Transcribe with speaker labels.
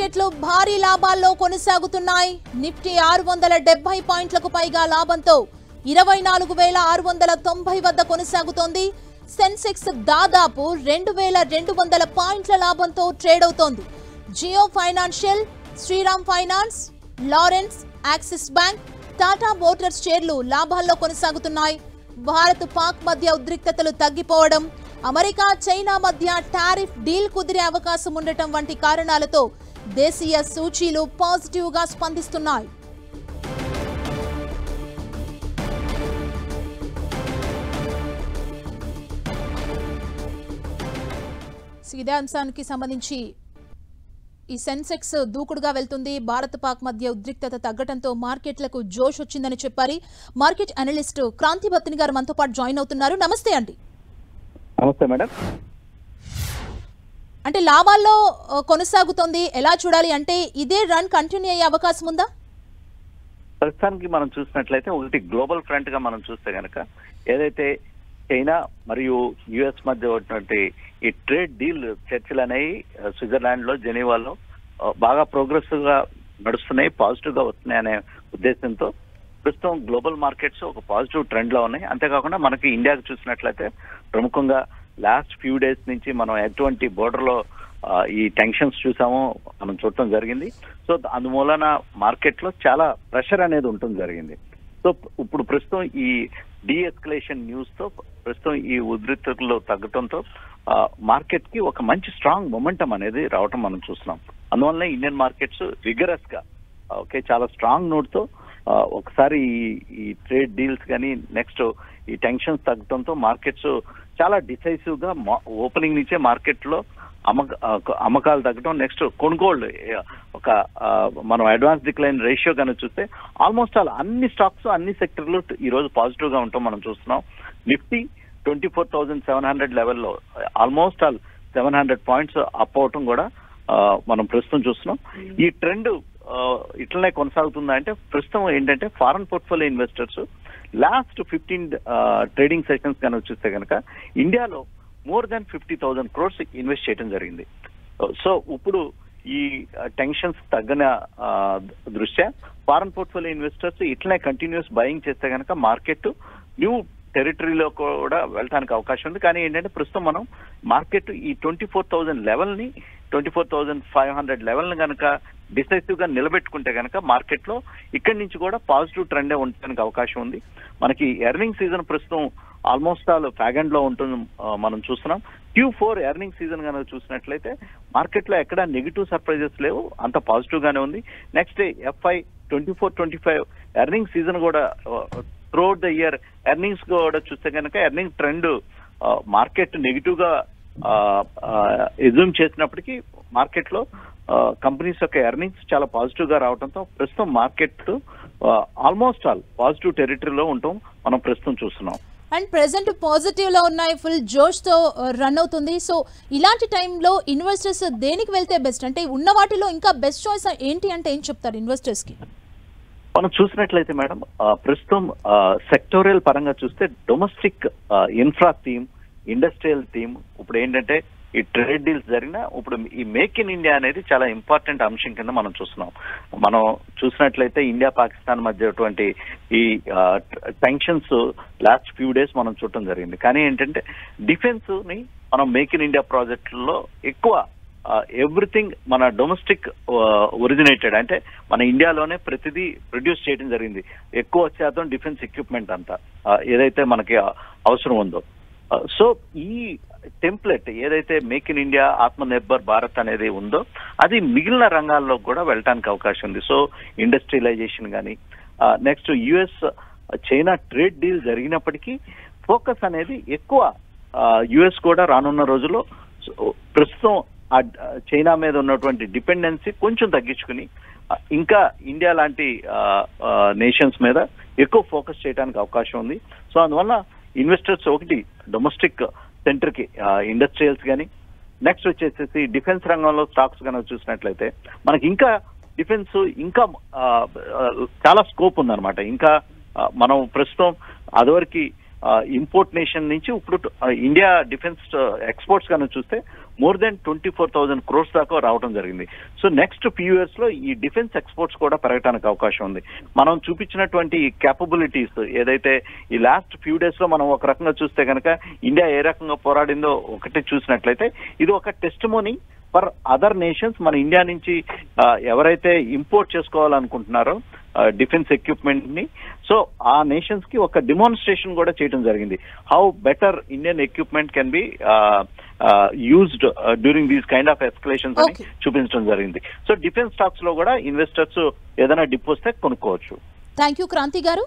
Speaker 1: మార్కెట్లు భారీ లాభాల్లో కొనసాగుతున్నాయి. నిఫ్టీ 670 పాయింట్లకు పైగా లాభంతో 24,690 వద్ద కొనసాగుతోంది. సెన్సెక్స్ దాదాపు 2,200 పాయింట్ల లాభంతో ట్రేడ్ అవుతోంది. Jio financial, Shriram finance, Lawrence, Axis bank, Tata motors షేర్లు లాభాల్లో కొనసాగుతున్నాయి. భారత్ పాక్ మధ్య ఉద్రిక్తతలు తగ్గిపోవడం, అమెరికా చైనా మధ్య టారిఫ్ డీల్ కుదిరే అవకాశం ఉండటం వంటి కారణాలతో దేశీయ సూచీలు పాజిటివ్ గా స్పందిస్తున్నాయి. ఇదే అంశానికి సంబంధించి ఈ సెన్సెక్స్ దూకుడుగా వెళ్తుంది. భారత్ పాక్ మధ్య ఉద్రిక్తత తగ్గడంతో మార్కెట్లకు జోష్ వచ్చిందని చెప్పారు. మార్కెట్ అనలిస్ట్ క్రాంతి బత్తిని గారు మనతో పాటు జాయిన్ అవుతున్నారు. నమస్తే అండి.
Speaker 2: నమస్తే మేడం.
Speaker 1: అంటే లాభాల్లో కొనసాగుతోంది, ఎలా చూడాలి? అంటే ఇదే రన్ కంటిన్యూ అయ్యే అవకాశం ఉందా?
Speaker 2: ప్రస్తుతానికి మనం చూసినట్లయితే ఒకటి గ్లోబల్ ఫ్రంట్ గా మనం చూస్తే కనుక ఏదైతే చైనా మరియు యుఎస్ మధ్య ఉన్నటువంటి ఈ ట్రేడ్ డీల్ చర్చలు అనేవి స్విట్జర్లాండ్ లో జెనీవాలో బాగా ప్రోగ్రెసివ్ గా నడుస్తున్నాయి, పాజిటివ్ గా వస్తున్నాయి అనే ఉద్దేశంతో ప్రస్తుతం గ్లోబల్ మార్కెట్స్ ఒక పాజిటివ్ ట్రెండ్ లో ఉన్నాయి. అంతేకాకుండా మనకి ఇండియాకి చూసినట్లయితే ప్రముఖంగా లాస్ట్ ఫ్యూ డేస్ నుంచి మనం ఎటువంటి బోర్డర్ లో ఈ టెన్షన్స్ చూసామో మనం చూడటం జరిగింది. సో అందుమూలన మార్కెట్ లో చాలా ప్రెషర్ అనేది ఉండటం జరిగింది. సో ఇప్పుడు ప్రస్తుతం ఈ డీఎస్కలేషన్ న్యూస్ తో ప్రస్తుతం ఈ ఉద్రిక్తతలు తగ్గడంతో మార్కెట్ కి ఒక మంచి స్ట్రాంగ్ మొమెంటం అనేది రావటం మనం చూస్తున్నాం. అందువల్ల ఇండియన్ మార్కెట్స్ విగరస్ గా చాలా స్ట్రాంగ్ నోట్ తో ఒకసారి ఈ ట్రేడ్ డీల్స్ కానీ నెక్స్ట్ ఈ టెన్షన్స్ తగ్గడంతో మార్కెట్స్ చాలా డిసైసివ్ గా ఓపెనింగ్ నుంచే మార్కెట్ లో అమ్మకాలు తగ్గడం, నెక్స్ట్ కొనుగోళ్లు ఒక మనం అడ్వాన్స్ డిక్లైన్ రేషియో కనుక చూస్తే ఆల్మోస్ట్ ఆల్ అన్ని స్టాక్స్ అన్ని సెక్టర్లు ఈ రోజు పాజిటివ్ గా ఉంటాం మనం చూస్తున్నాం. నిఫ్టీ 24,700 లెవెల్లో ఆల్మోస్ట్ ఆల్ 700 పాయింట్స్ అప్ అవటం కూడా మనం ప్రస్తుతం చూస్తున్నాం. ఈ ట్రెండ్ ఇట్లనే కొనసాగుతుందా అంటే ప్రస్తుతం ఏంటంటే foreign portfolio investors last 15 trading sessions కనుక చూస్తే కనుక ఇండియాలో మోర్ దాన్ 50,000 crores ఇన్వెస్ట్ చేయడం జరిగింది. సో ఇప్పుడు ఈ టెన్షన్స్ తగ్గన దృష్ట్యా ఫారెన్ పోర్ట్ఫోలియో ఇన్వెస్టర్స్ ఇట్లనే కంటిన్యూస్ బయింగ్ చేస్తే కనుక మార్కెట్ న్యూ టెరిటరీలో కూడా వెళ్ళడానికి అవకాశం ఉంది. కానీ ఏంటంటే ప్రస్తుతం మనం మార్కెట్ ఈ 24,000 లెవెల్ ని 24,500 లెవెల్ ని కనుక డిసైసివ్ గా నిలబెట్టుకుంటే కనుక మార్కెట్ లో ఇక్కడి నుంచి కూడా పాజిటివ్ ట్రెండే ఉండడానికి అవకాశం ఉంది. మనకి ఎర్నింగ్ సీజన్ ప్రస్తుతం ఆల్మోస్ట్ ఆల్ ఫ్యాగండ్ లో ఉంటుంది మనం చూస్తున్నాం. Q4 ఎర్నింగ్ సీజన్ కనుక చూసినట్లయితే మార్కెట్ లో ఎక్కడ నెగిటివ్ సర్ప్రైజెస్ లేవు, అంత పాజిటివ్ గానే ఉంది. నెక్స్ట్ FY 24-25 ఎర్నింగ్ సీజన్ కూడా త్రూఅవుట్ ద ఇయర్ ఎర్నింగ్స్ కూడా చూస్తే కనుక ఎర్నింగ్ ట్రెండ్ మార్కెట్ నెగిటివ్ గా ఎజ్యూమ్ చేసినప్పటికీ మార్కెట్ లో కంపెనీస్ యొక్క ఎర్నింగ్స్ చాలా పాజిటివ్ గా రావడంతో ప్రస్తుతం మార్కెట్ ఆల్మోస్ట్ ఆల్ పాజిటివ్ టెరిటరీలో ఉండటం మనం ప్రస్తుతం చూస్తున్నాం.
Speaker 1: అండ్ ప్రెసెంట్ పాజిటివ్ లో ఉన్నాయి, ఫుల్ జోష్ తో రన్ అవుతుంది. సో ఇలాంటి టైంలో ఇన్వెస్టర్స్ దేనికి వెళ్తే బెస్ట్? అంటే ఉన్న వాటిలో ఇంకా బెస్ట్ చాయిస్ ఏంటి అంటే ఏం చెప్తారు ఇన్వెస్టర్స్ కి?
Speaker 2: మనం చూసినట్లయితే మేడం ప్రస్తుతం సెక్టోరియల్ పరంగా చూస్తే domestic infra theme, industrial theme ఇప్పుడు ఏంటంటే ఈ ట్రేడ్ డీల్స్ జరిగిన ఇప్పుడు ఈ మేక్ ఇన్ ఇండియా అనేది చాలా ఇంపార్టెంట్ అంశం కింద మనం చూస్తున్నాం. మనం చూసినట్లయితే ఇండియా పాకిస్తాన్ మధ్య ఈ టెన్షన్స్ లాస్ట్ ఫ్యూ డేస్ మనం చూడటం జరిగింది. కానీ ఏంటంటే డిఫెన్స్ ని మనం మేక్ ఇన్ ఇండియా ప్రాజెక్టుల్లో ఎక్కువ ఎవ్రీథింగ్ మన డొమెస్టిక్ ఒరిజినేటెడ్ అంటే మన ఇండియాలోనే ప్రతిదీ ప్రొడ్యూస్ చేయడం జరిగింది. ఎక్కువ శాతం డిఫెన్స్ ఎక్విప్మెంట్ అంతా ఏదైతే మనకి అవసరం ఉందో. సో ఈ టెంప్లెట్ ఏదైతే మేక్ ఇన్ ఇండియా ఆత్మ నిర్భర్ భారత్ అనేది ఉందో అది మిగిలిన రంగాల్లో కూడా వెళ్ళడానికి అవకాశం ఉంది. సో ఇండస్ట్రియలైజేషన్ కానీ next US China trade deal జరిగినప్పటికీ ఫోకస్ అనేది ఎక్కువ యుఎస్ కూడా రానున్న రోజుల్లో ప్రస్తుతం ఆ చైనా మీద ఉన్నటువంటి డిపెండెన్సీ కొంచెం తగ్గించుకుని ఇంకా ఇండియా లాంటి నేషన్స్ మీద ఎక్కువ ఫోకస్ చేయడానికి అవకాశం ఉంది. సో అందువల్ల ఇన్వెస్టర్స్ ఒకటి డొమెస్టిక్ సెంటర్ కి ఇండస్ట్రియల్స్ కానీ నెక్స్ట్ వచ్చేసేసి డిఫెన్స్ రంగంలో స్టాక్స్ కనుక చూసినట్లయితే మనకి ఇంకా డిఫెన్స్ ఇంకా చాలా స్కోప్ ఉందన్నమాట. ఇంకా మనం ప్రస్తుతం అదివరకు ఇంపోర్ట్ నేషన్ నుంచి ఇప్పుడు ఇండియా డిఫెన్స్ ఎక్స్పోర్ట్స్ కనుక చూస్తే మోర్ దెన్ 24,000 crores దాకా రావడం జరిగింది. సో నెక్స్ట్ ఫ్యూ ఇయర్స్ లో ఈ డిఫెన్స్ ఎక్స్పోర్ట్స్ కూడా పెరగడానికి అవకాశం ఉంది. మనం చూపించినటువంటి క్యాపబిలిటీస్ ఏదైతే ఈ లాస్ట్ ఫ్యూ డేస్ లో మనం ఒక రకంగా చూస్తే కనుక ఇండియా ఏ రకంగా పోరాడిందో ఒకటి చూసినట్లయితే ఇది ఒక టెస్టిమోనీ ఫర్ అదర్ నేషన్స్. మన ఇండియా నుంచి ఎవరైతే ఇంపోర్ట్ చేసుకోవాలనుకుంటున్నారో డిఫెన్స్ ఎక్విప్మెంట్ ని, సో ఆ నేషన్స్ కి ఒక డిమాన్స్ట్రేషన్ కూడా చేయడం జరిగింది. How better Indian equipment can be used during these kind of escalations అని చూపించడం జరిగింది. సో డిఫెన్స్ స్టాక్స్ లో కూడా ఇన్వెస్టర్స్ ఏదైనా డిప్ వస్తే కొనుక్కోవచ్చు.
Speaker 1: థ్యాంక్ యూ క్రాంతి గారు.